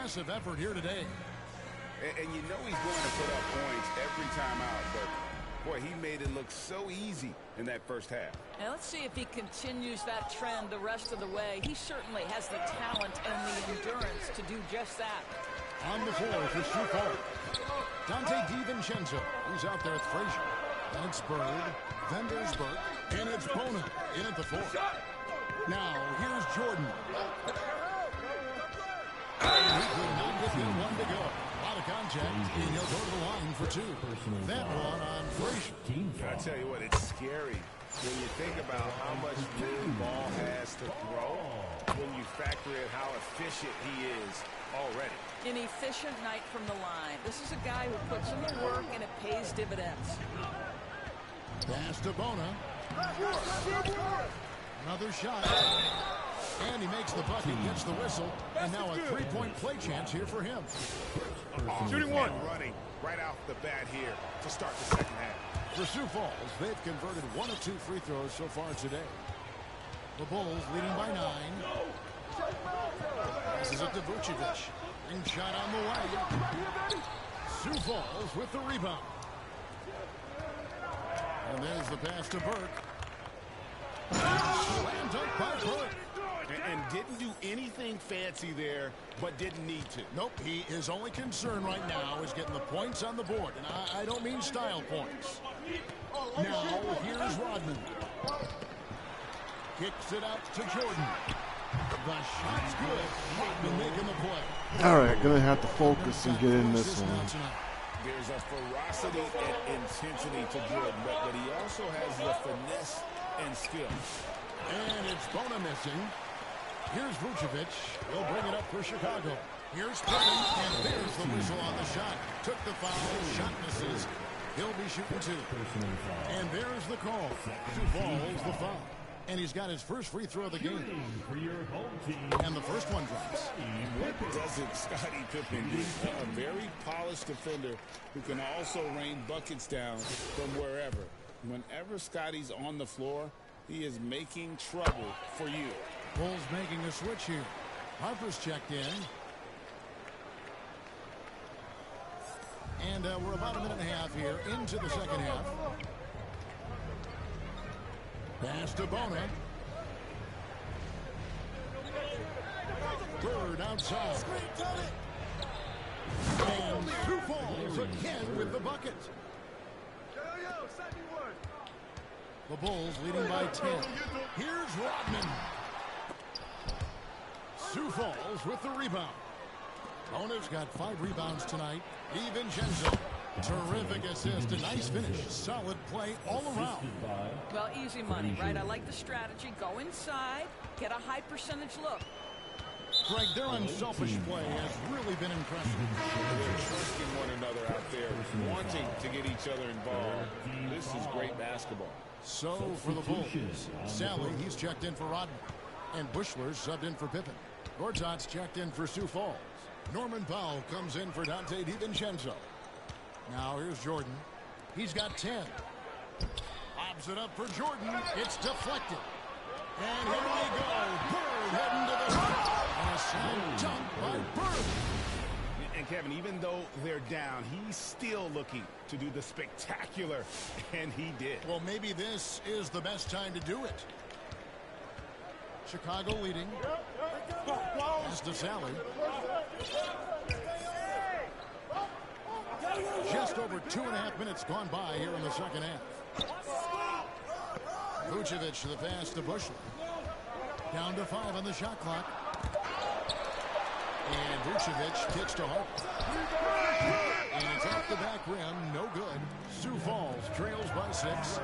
impressive effort here today. And you know he's going to put up points every time out, but boy, he made it look so easy in that first half. And let's see if he continues that trend the rest of the way. He certainly has the talent and the endurance to do just that. On the floor for Sioux Falls. Dante DiVincenzo. He's out there with Frazier. And it's Bird, then there's Burke, and it's Bona in at the 4. Now, here's Jordan. And he could not get the one to go. A lot of contact, and he'll go to the line for 2. That one on Frazier. I tell you what, it's scary when you think about how much room ball has to throw, when you factor in how efficient he is already. An efficient night from the line. This is a guy who puts in the work, and it pays dividends. Pass to Bona. Another shot. And he makes the bucket, gets the whistle, and now a 3-point play chance here for him. Shooting one. Running right off the bat here to start the second half. For Sioux Falls, they've converted 1 of 2 free throws so far today. The Bulls leading by 9. This is it to Vucevic. Ring shot on the way. Sioux Falls with the rebound. And there's the pass to Burke. Slam dunk by Burke. And didn't do anything fancy there, but didn't need to. Nope, his only concern right now is getting the points on the board. And I don't mean style points. Now, here's Rodman. Kicks it out to Jordan. The shot's good. Rodman making the play. All right, gonna have to focus and get in this one. There's a ferocity and intensity to Jordan, but he also has the finesse and skill. And it's Bona missing. Here's Vucevic. He'll bring it up for Chicago. Here's Pippen, and there's the whistle on the shot. Took the foul, shot misses. He'll be shooting 2. And there's the call. Sioux Falls the foul. And he's got his first free throw of the game. And the first one drops. What doesn't Scottie Pippen do? A very polished defender who can also rain buckets down from wherever. Whenever Scottie's on the floor, he is making trouble for you. Bulls making a switch here. Harper's checked in. And we're about a minute and a half here into the second half. Pass to Bona. Bird outside. And Sioux Falls again with the bucket. The Bulls leading by 10. Here's Rodman. Sioux Falls with the rebound. Bona's got 5 rebounds tonight. DiVincenzo. Terrific assist. A nice finish. Solid play all around. Well, easy money, right? I like the strategy. Go inside. Get a high percentage look. Greg, their unselfish play has really been impressive. They're trusting one another out there, wanting to get each other involved. This is great basketball. So for the Bulls, Sally, he's checked in for Rodman. And Bushler's subbed in for Pippen. Gortat's checked in for Sioux Falls. Norman Powell comes in for Dante DiVincenzo. Now here's Jordan. He's got 10. Lobs it up for Jordan. It's deflected. And here we go. Bird heading to the spot. And a slam dunk by Bird. And Kevin, even though they're down, he's still looking to do the spectacular. And he did. Well, maybe this is the best time to do it. Chicago leading. Pass to Sally. Just over 2.5 minutes gone by here in the second half. Vucevic to the pass to Bushler. Down to 5 on the shot clock. And Vucevic kicks to Harper. And it's off the back rim. No good. Sioux Falls trails by 6.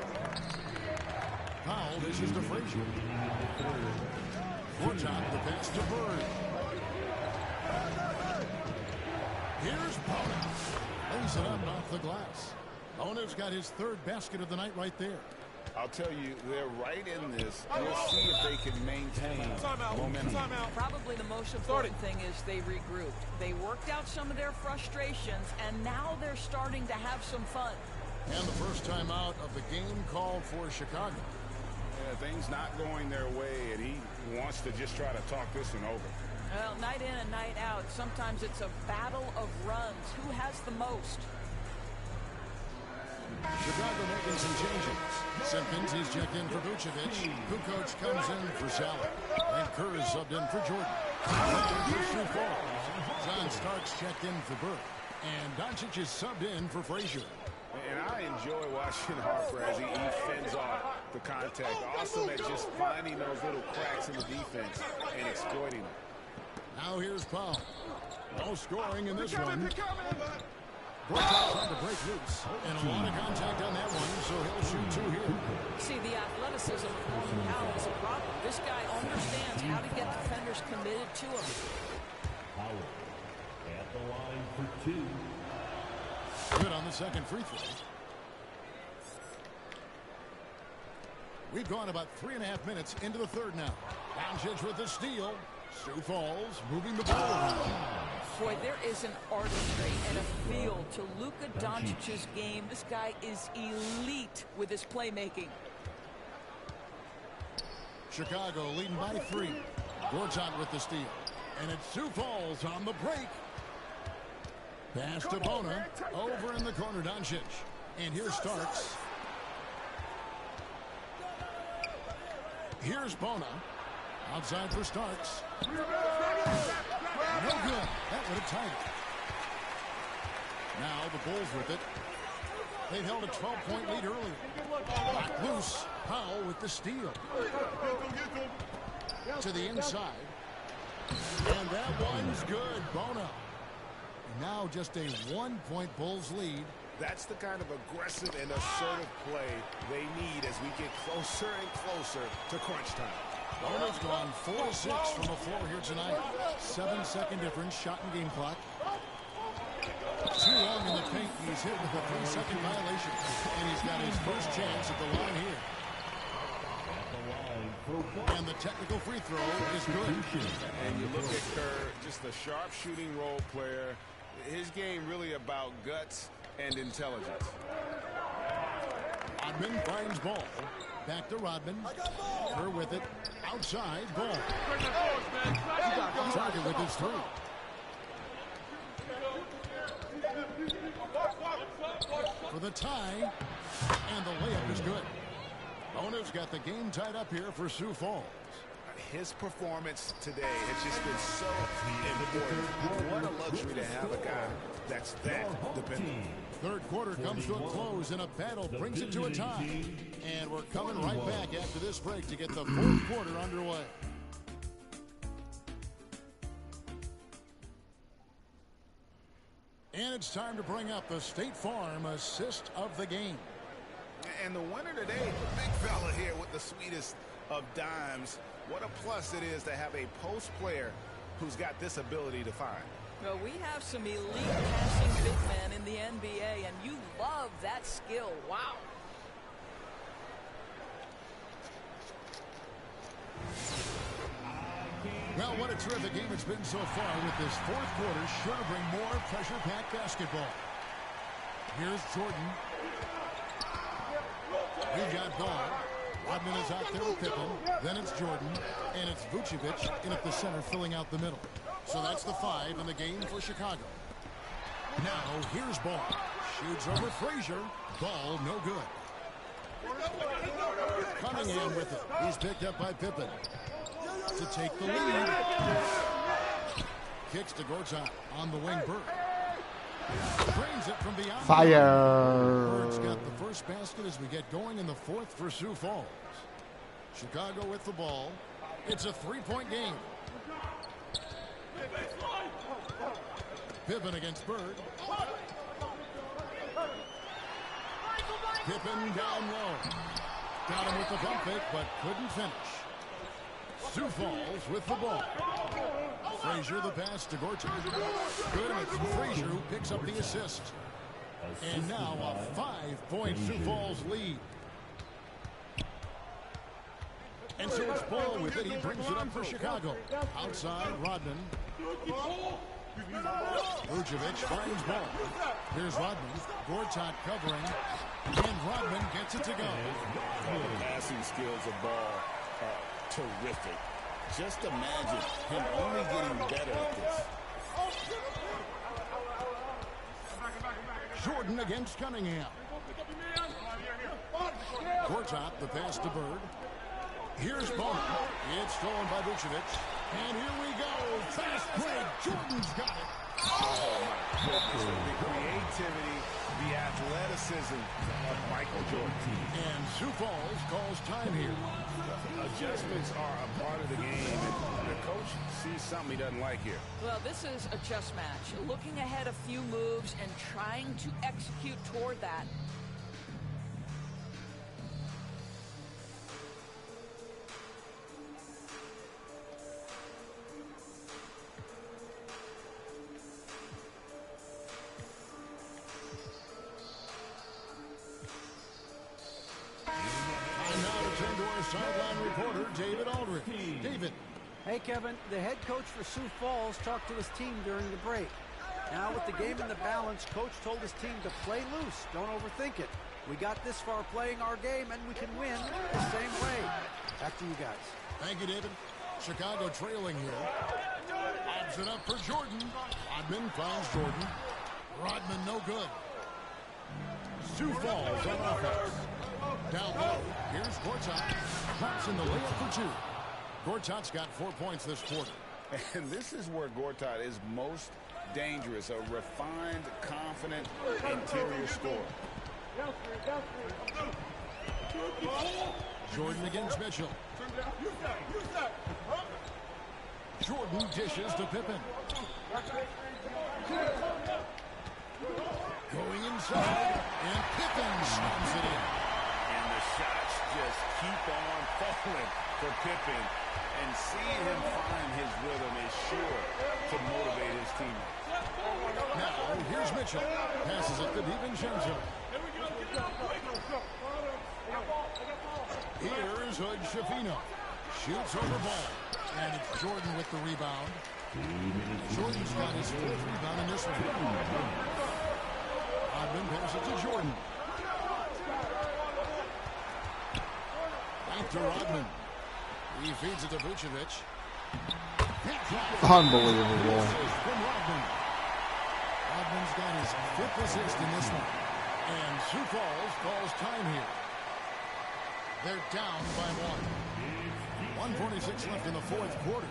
Powell dishes to Frazier. Gortat, the pass to Bird. Here's Bona. Lays it up off the glass. Bona's got his 3rd basket of the night right there. I'll tell you, they're right in this. We'll see if they can maintain momentum. Probably the most important thing is they regrouped. They worked out some of their frustrations, and now they're starting to have some fun. And the first time out of the game called for Chicago. Yeah, things not going their way, and he wants to just try to talk this one over. Well, night in and night out, sometimes it's a battle of runs. Who has the most? Chicago making some changes. Simpkins, he's checked in for Vucevic. Kukoc comes in for Sally. And Kerr is subbed in for Jordan. For Sioux Falls. John Starks checked in for Burke. And Doncic is subbed in for Frazier. And I enjoy watching Harper as he fends off the contact. Awesome at just finding those little cracks in the defense and exploiting them. Now here's Powell. No scoring in this one. Gortat's trying to break loose. And a lot of contact on that one, so he'll shoot two here. See, the athleticism of Norman Powell is a problem. This guy understands how to get defenders committed to him. Powell at the line for two. Good on the second free throw. We've gone about 3.5 minutes into the third now. Doncic with the steal. Sioux Falls moving the ball around. Boy, there is an artistry and a feel to Luka Doncic's game. This guy is elite with his playmaking. Chicago leading by 3. Gortat with the steal. And it's Sioux Falls on the break. Pass to Bona. Over in the corner, Doncic. And here's Starks. Here's Bona. Outside for Starks. No good. That would have tied it. Now the Bulls with it. They've held a 12-point lead earlier. Back loose. Powell with the steal. To the inside. And that one's good. Bona. Now just a 1-point Bulls lead. That's the kind of aggressive and assertive play they need as we get closer and closer to crunch time. Bona's gone 4-6 from the floor here tonight. 7-second difference, shot and game clock. Too long in the paint. He's hit with a 3-second violation. And he's got his first chance at the line here. And the technical free throw is good. And you look at Kerr, just a sharp shooting role player. His game really about guts and intelligence. Rodman finds ball. Back to Rodman. Kerr with it. Outside ball. Target with his three. For the tie. And the layup is good. Bona's got the game tied up here for Sioux Falls. His performance today has just been so important. What a luxury to have a guy that's that dependable. Third quarter comes to a close, and a battle brings it to a tie. And we're coming right back after this break to get the fourth quarter underway. And it's time to bring up the State Farm assist of the game. And the winner today, the big fella here with the sweetest of dimes. What a plus it is to have a post player who's got this ability to find. Well, we have some elite passing big men in the NBA, and you love that skill. Wow. Well, what a terrific game it's been so far, with this fourth quarter sure to bring more pressure-packed basketball. Here's Jordan. We've got ball. Rodman is out there with Pippen. Then it's Jordan. And it's Vucevic in at the center, filling out the middle. So that's the 5 in the game for Chicago. Now, here's Ball. Shoots over Frazier. Ball, no good. Cunningham with it. He's picked up by Pippen. To take the lead. Kicks to Gortat on the wing. Burke. Drains it from beyond. Fire. Bird's got the first basket as we get going in the fourth for Sioux Falls. Chicago with the ball. It's a 3-point game. Pippen against Bird. Pippen down low. Got him with the pump fake, but couldn't finish. Sioux Falls with the ball. Frazier the pass to Gortat. Good, and it's Frazier who picks up the assist. And now a 5-point Sioux Falls lead. And so it's Ball with it. He brings it up for Chicago. Outside, Rodman. Vucevic finds Ball. Here's Rodman. Gortat covering. And Rodman gets it to go. The passing skills of Ball are terrific. Just imagine him only getting better at this. Jordan against Cunningham. Gortat, the pass to Bird. Here's Bowman. It's stolen by Vucevic. And here we go. Fast break. Jordan's got it. Oh, my goodness. The creativity, the athleticism of Michael Jordan. And Sioux Falls calls time here. Adjustments are a part of the game, and the coach sees something he doesn't like here. Well, this is a chess match. Looking ahead a few moves and trying to execute toward that. Sideline reporter David Aldridge. David. Hey, Kevin. The head coach for Sioux Falls talked to his team during the break. Now, with the game in the balance, coach told his team to play loose. Don't overthink it. We got this far playing our game, and we can win the same way. Back to you guys. Thank you, David. Chicago trailing here. Lobs it up for Jordan. Rodman finds Jordan. Rodman no good. Sioux Falls on offense. Down low. Here's Gortat. Pops in the layup for two. Gortat's got 4 points this quarter. And this is where Gortat is most dangerous. A refined, confident interior scorer. Jordan against Mitchell. Jordan dishes to Pippen. Going inside. And Pippen slams it in. And the shots just keep on falling for Pippen. And seeing him find his rhythm is sure to motivate his teammates. Now, here's Mitchell. Passes it to DiVincenzo. Here's Hood Schifino. Shoots over ball. And it's Jordan with the rebound. Jordan's got his fourth rebound in this one. Rodman passes it to Jordan. Back to Rodman. He feeds it to Vucevic. Unbelievable. Rodman's got his fifth assist in this one. And Sioux Falls calls time here. They're down by one. 1:46 left in the fourth quarter.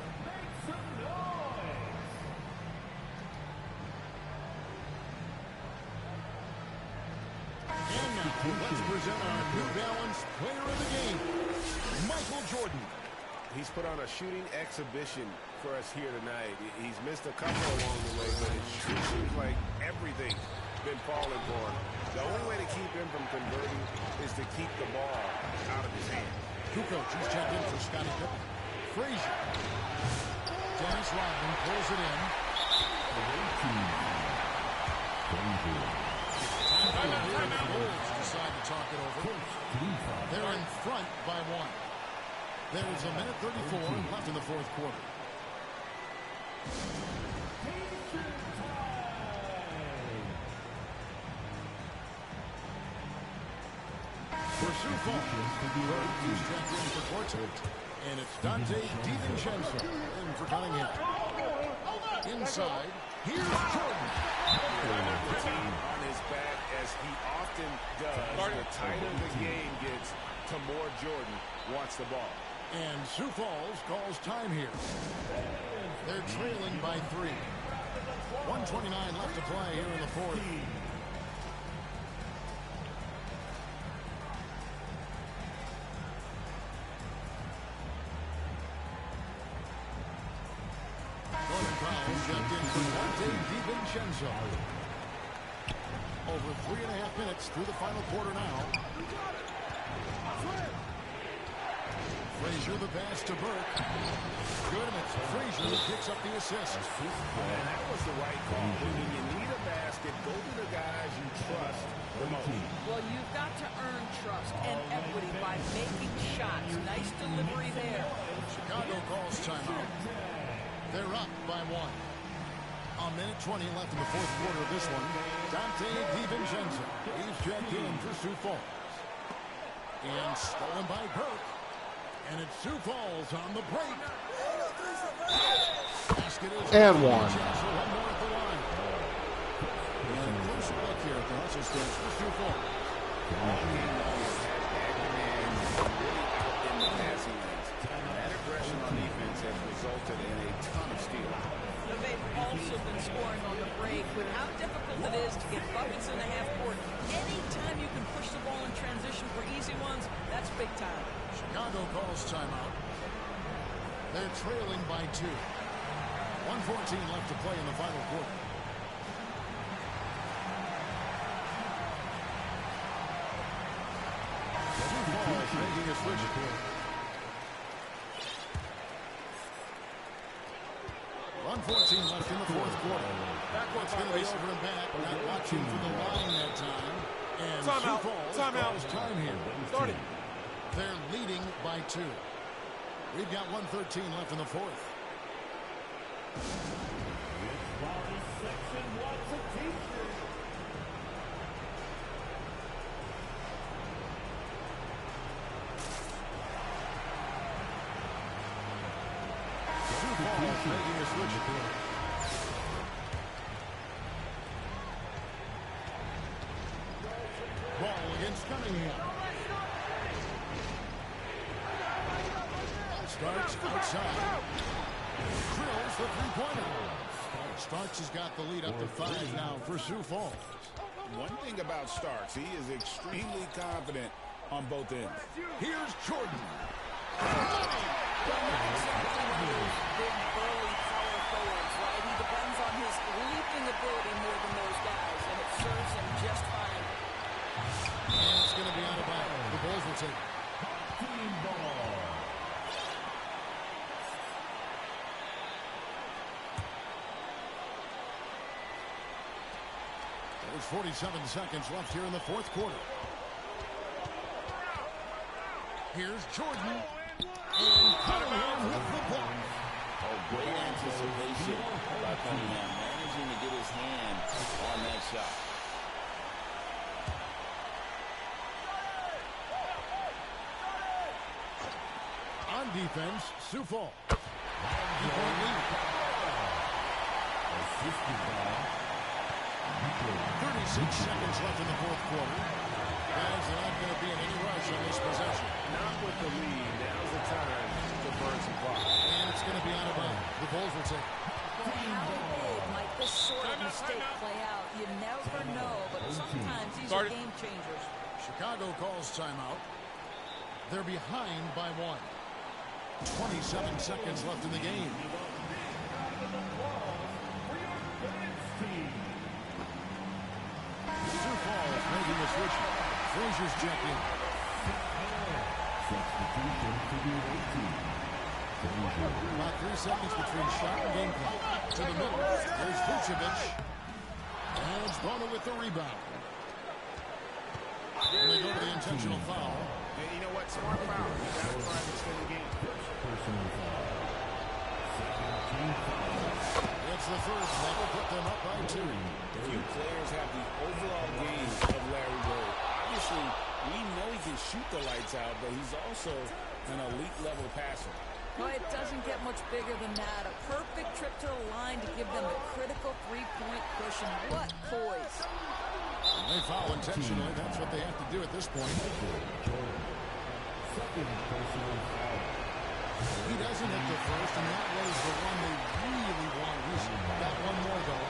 And now, let's present our New Balance player of the game, Michael Jordan. He's put on a shooting exhibition for us here tonight. He's missed a couple along the way, but it sure seems like everything's been falling for him. The only way to keep him from converting is to keep the ball out of his hand. Goooo, he's checked in for Scottie Pippen. Frazier. Dennis Rodman pulls it in. The Bulls decide to talk it over. They're in front by one. There's a minute 34 left in the fourth quarter. For Sioux Falls, he's checked in for Gortat. And it's Dante DiVincenzo in for Cunningham. Inside, here's Jordan. On his back, as he often does, the tighter the game gets, the more Jordan wants the ball. And Sioux Falls calls time here. They're trailing by 3. 1:29 left to play here in the fourth. Norman Powell checked in for Dante DiVincenzo. Over 3.5 minutes through the final quarter now. Frazier the pass to Burke. Good, and it's Frazier who picks up the assist. And that was the right call. When you need a basket, go to the guys you trust the most. Well, you've got to earn trust and equity by making shots. Nice delivery there. Chicago calls timeout. They're up by 1. A minute 20 left in the fourth quarter of this one. Dante DiVincenzo. He's checked in for Sioux Falls. And stolen by Burke. And it's Sioux Falls on the break. Basket is And good. one. Chance for one more at the line. And a closer look here at the hustle stance for Sioux Falls. All game long has had aggregate and really out in the passing lanes. That aggression on defense has resulted in a ton of steals. They've also been scoring on the break. With how difficult it is to get buckets in the half court, anytime you can push the ball in transition for easy ones, that's big time. Chicago calls timeout. They're trailing by 2. 1:14 left to play in the final quarter. Sioux Falls making a switch. 1:14 left in the fourth quarter. Backcourt's going to be over and back. Not watching for the line that time. And Sioux Falls calls time here. Starting. They're leading by 2. We've got 1:13 left in the fourth. Sioux Falls making a switch. Ball against Cunningham. Starks outside. Drills the three-pointer. Starks has got the lead up to 5 now for Sioux Falls. One thing about Starks, he is extremely confident on both ends. Here's Jordan. Big, burly power forwards, right? He depends on his leaping ability more than those guys, and it serves him just fine. And it's going to be out of bounds. The Bulls will take it. Team ball. There's 47 seconds left here in the fourth quarter. Here's Jordan. And Cunningham with the block. Oh, great anticipation by Cunningham, managing to get his hand on that shot. On defense, Sioux Falls. 9-point lead. 36 seconds left in the fourth quarter. Guys, they're not going to be in any rush on this possession. Not with the lead. Now's the time to burn some clock. And it's going to be out of bounds. The Bulls will take it. How big might this sort of mistake play out? You never know, but sometimes these are game changers. Chicago calls timeout. They're behind by 1. 27 seconds left in the game. Sioux Falls making a switch. Frazier's checked in. Substitution to the 18. About 3 seconds between shot and game clock. To the middle. There's Vucevic. And it's Bona with the rebound. And they go to the intentional foul. And you know what? Smart foul. You got to try to extend the game. Personal foul. 17 foul. It's the first. That will put them up by 2. Few players have the overall game of Larry Bird. Obviously, we know he can shoot the lights out, but he's also an elite level passer. Well, it doesn't get much bigger than that. A perfect trip to the line to give them a critical three-point cushion. What poise. They foul intentionally. That's what they have to do at this point. Second personal foul. He doesn't hit the first, and that was the one they really wanted. He's got one more, though.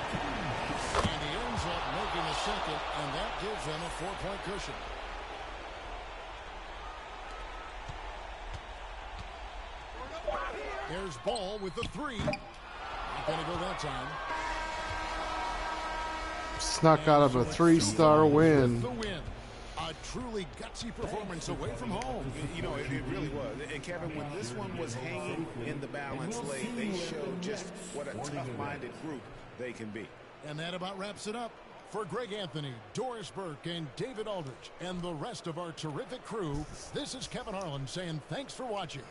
And he ends up making a second, and that gives them a 4-point cushion. There's Ball with the 3. Not going to go that time. Snuck out of a 3-star win. The win. A truly gutsy performance away from home. You know, it really was. And Kevin, when this one was hanging in the balance late, they showed just what a tough-minded group they can be. And that about wraps it up. For Greg Anthony, Doris Burke, and David Aldrich, and the rest of our terrific crew, this is Kevin Harlan saying thanks for watching.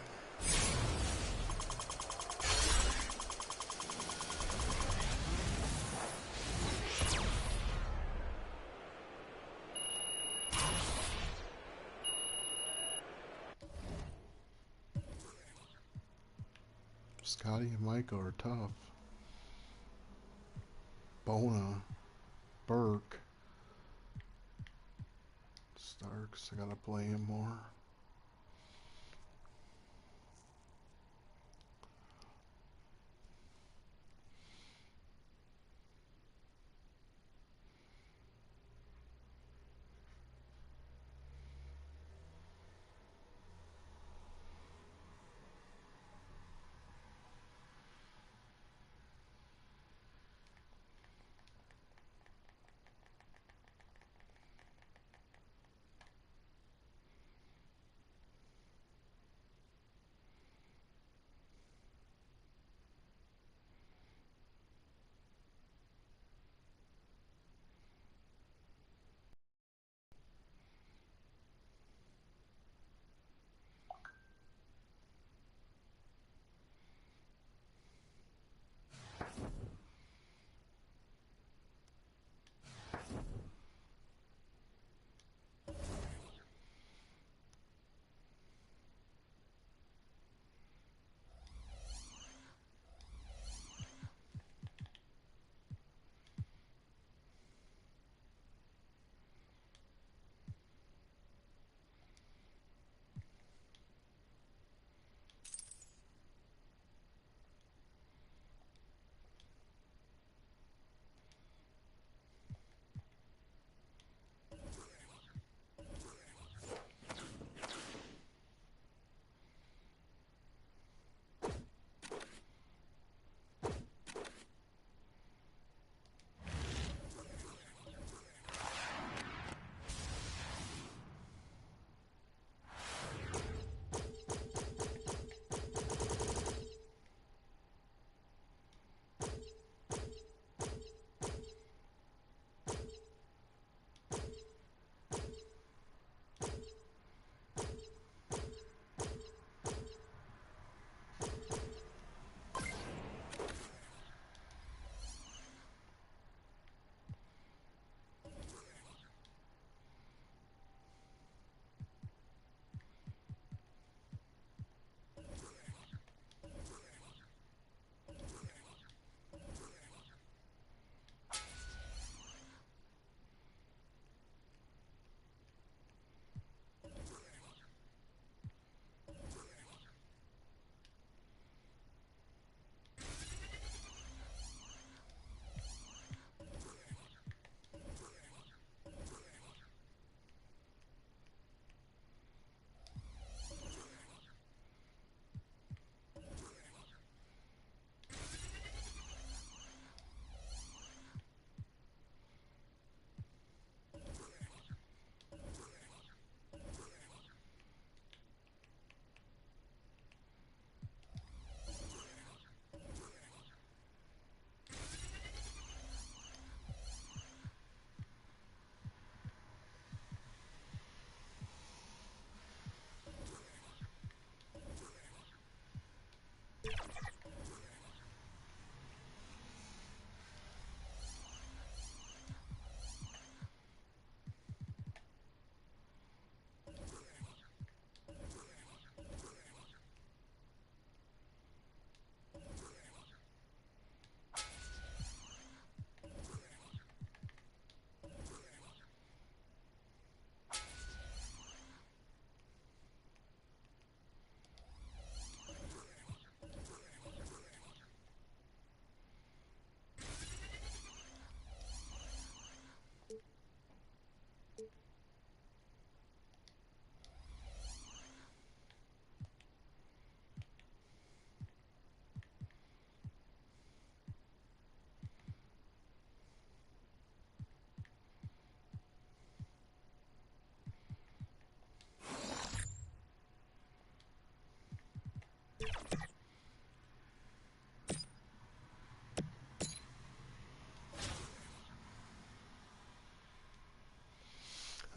Scotty and Micah are tough. Bona, Burke, Starks. I gotta play him more.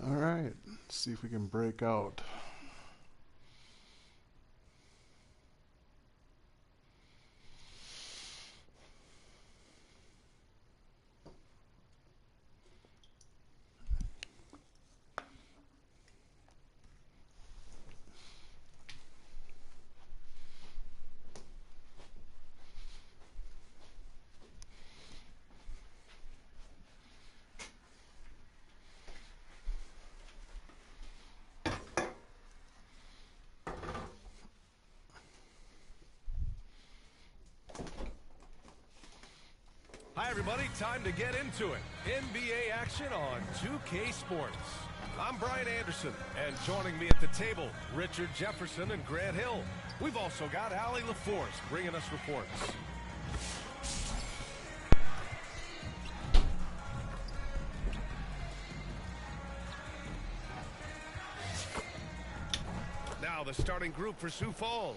All right, let's see if we can break out. everybody, time to get into it. NBA action on 2K Sports. I'm Brian Anderson, and joining me at the table, Richard Jefferson and Grant Hill. We've also got Allie LaForce bringing us reports. Now the starting group for Sioux Falls.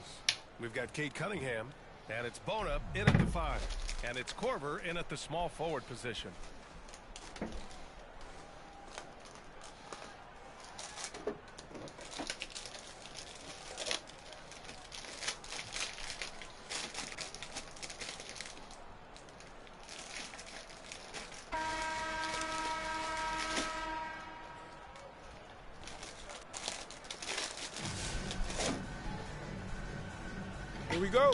We've got Kate Cunningham, and it's Bona in at the 5, and it's Korver in at the small forward position. Here we go.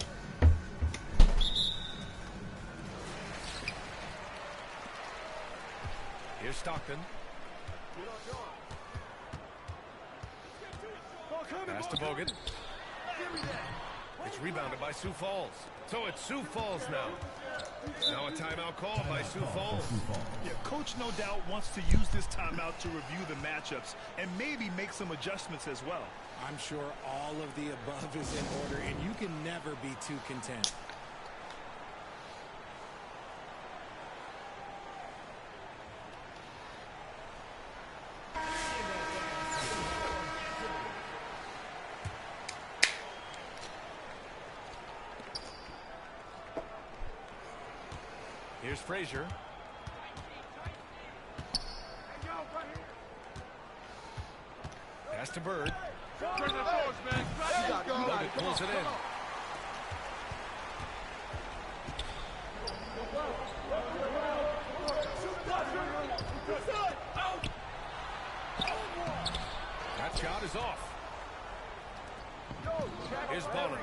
Here's Stockton. Pass to Bogut. It's rebounded by Sioux Falls. So it's Sioux Falls now. Now a timeout called by Sioux Falls. Yeah, Coach no doubt wants to use this timeout to review the matchups and maybe make some adjustments as well. I'm sure all of the above is in order, and you can never be too content. Here's Frazier. Pass to Bird. Bird pulls it in. That shot is off. Here's Bona.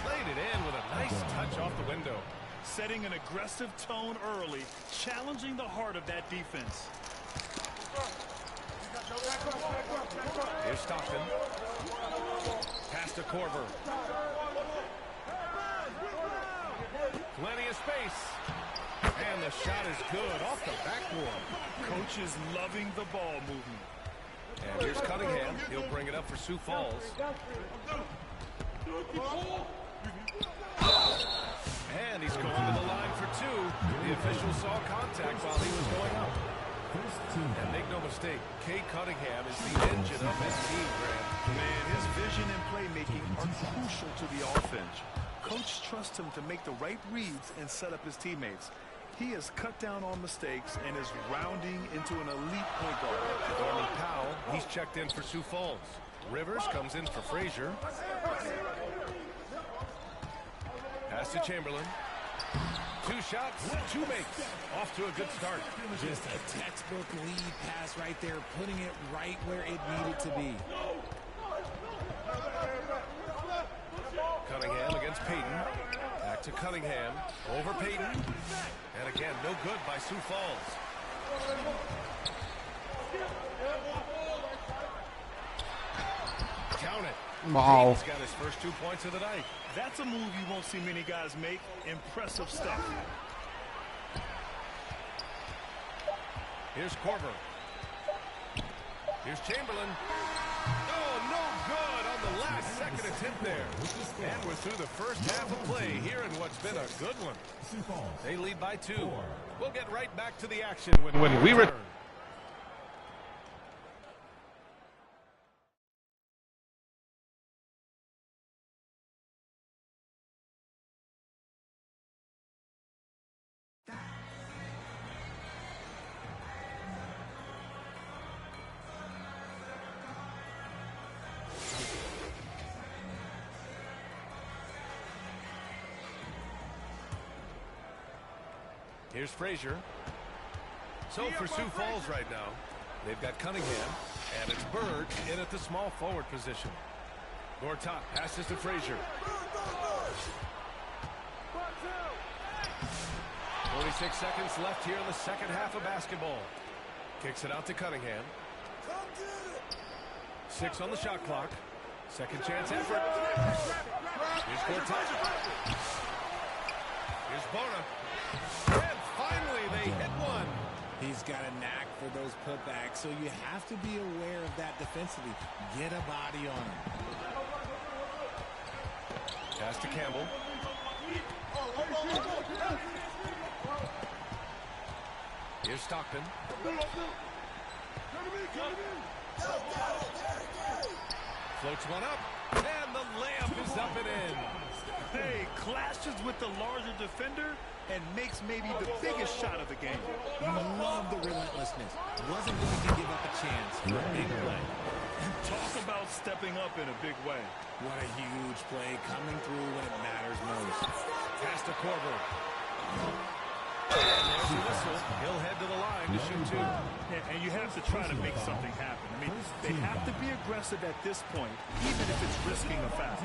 Laid it in with a nice touch off the window. Setting an aggressive tone early, challenging the heart of that defense. Here's Stockton. Pass to Korver. Plenty of space. And the shot is good off the backboard. Coach is loving the ball movement. And here's Cunningham. He'll bring it up for Sioux Falls. And he's going to the line for 2. The official saw contact while he was going up. And make no mistake, Kate Cunningham is the engine of his team, Grant. Man, his vision and playmaking are crucial to the offense. Coach trusts him to make the right reads and set up his teammates. He has cut down on mistakes and is rounding into an elite point guard. Norman Powell, he's checked in for Sioux Falls. Rivers comes in for Frazier. Pass to Chamberlain. 2 shots, 2 makes. Off to a good start. Just a textbook lead pass right there, putting it right where it needed to be. Cunningham against Payton. Back to Cunningham. Over Payton. And again, no good by Sioux Falls. Count it. Wow. He's got his first 2 points of the night. That's a move you won't see many guys make. Impressive stuff. Here's Korver. Here's Chamberlain. Oh, no good on the last second attempt there. And we're through the first half of play here in what's been a good one. They lead by 2. We'll get right back to the action when we return. Here's Frazier. So for Sioux Falls right now, they've got Cunningham, and it's Bird in at the small forward position. Gortat passes to Frazier. 46 seconds left here in the second half of basketball. Kicks it out to Cunningham. 6 on the shot clock. Second chance effort. Here's Gortat. Here's Bona. And finally, they hit one. He's got a knack for those putbacks, so you have to be aware of that defensively. Get a body on him. Pass to Campbell. Here's Stockton. Floats one up, and the layup is up and in. Hey, clashes with the larger defender and makes maybe the biggest shot of the game. You love the relentlessness. Wasn't going to give up a chance for a big play. Talk about stepping up in a big way. What a huge play coming through when it matters most. Pass to Korver. And there's the whistle. He'll head to the line to shoot two. And you have to try to make something happen. I mean, they have to be aggressive at this point, even if it's risking a foul.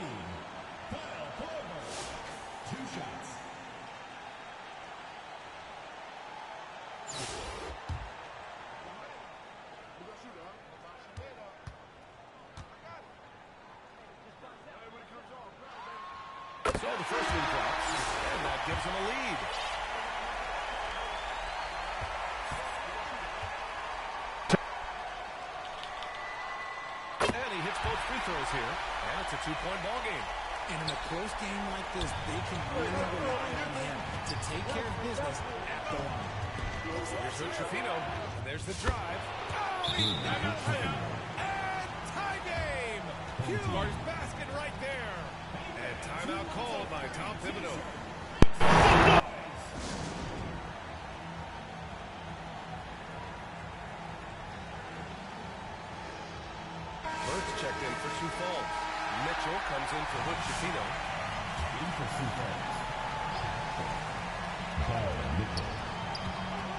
2 shots. So the first one drops, and that gives him a lead. And he hits both free throws here, and it's a 2-point ball game. And in a close game like this, they can really rely on him to take care of business at the line. Here's Hood-Schifino, and there's the drive. Oh, he never him. And tie game. Huge basket right there. And timeout called by Tom Thibodeau. Burt's checked in for Sioux Falls. Mitchell comes in for Hood-Schifino.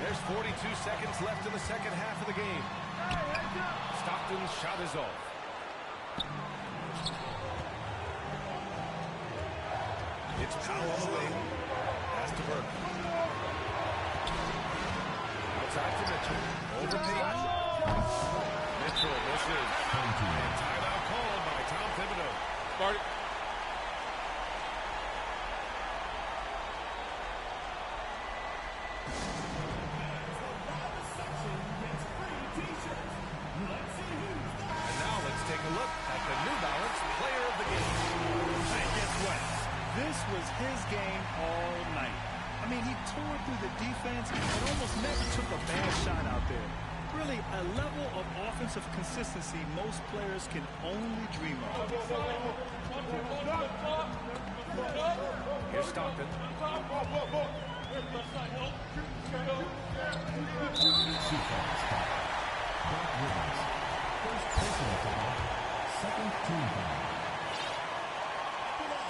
There's 42 seconds left in the second half of the game. Stockton's shot is off. It's Powell on the wing. Pass to Burke. Outside to Mitchell. Over Payton. Mitchell misses. And timeout called by Tom Thibodeau. Start. And now let's take a look at the New Balance player of the game. Hey, guess what? This was his game all night. I mean, he tore through the defense and almost never took a bad shot out there. Really, a level of offensive consistency most players can only dream of. Here's Stockton.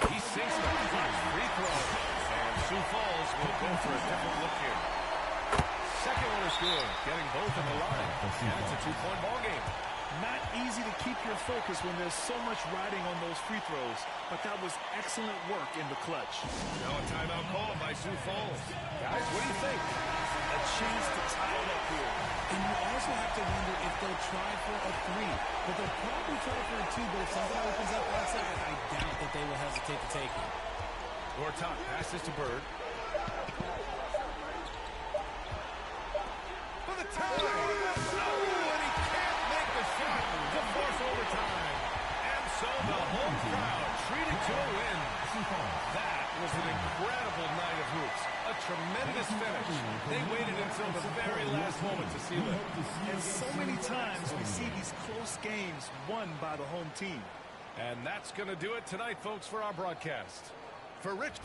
He sinks the first free throw. And Sioux Falls will go for a different look here. Second one is good, getting both at the line. And it's a 2-point ball game. Not easy to keep your focus when there's so much riding on those free throws, but that was excellent work in the clutch. Now a timeout called by Sioux Falls. Guys, what do you think? A chance to tie it up here. And you also have to wonder if they'll try for a 3. But they'll probably try for a 2, but if something opens up outside, I doubt that they will hesitate to take it. Gortat passes to Bird. For the tie! Oh, and he can't make the shot to force overtime. And so the home crowd treated to a win. That was an incredible night of hoops. A tremendous finish. They waited until the very last moment to seal it. And so many times we see these close games won by the home team. And that's going to do it tonight, folks, for our broadcast. For Rich...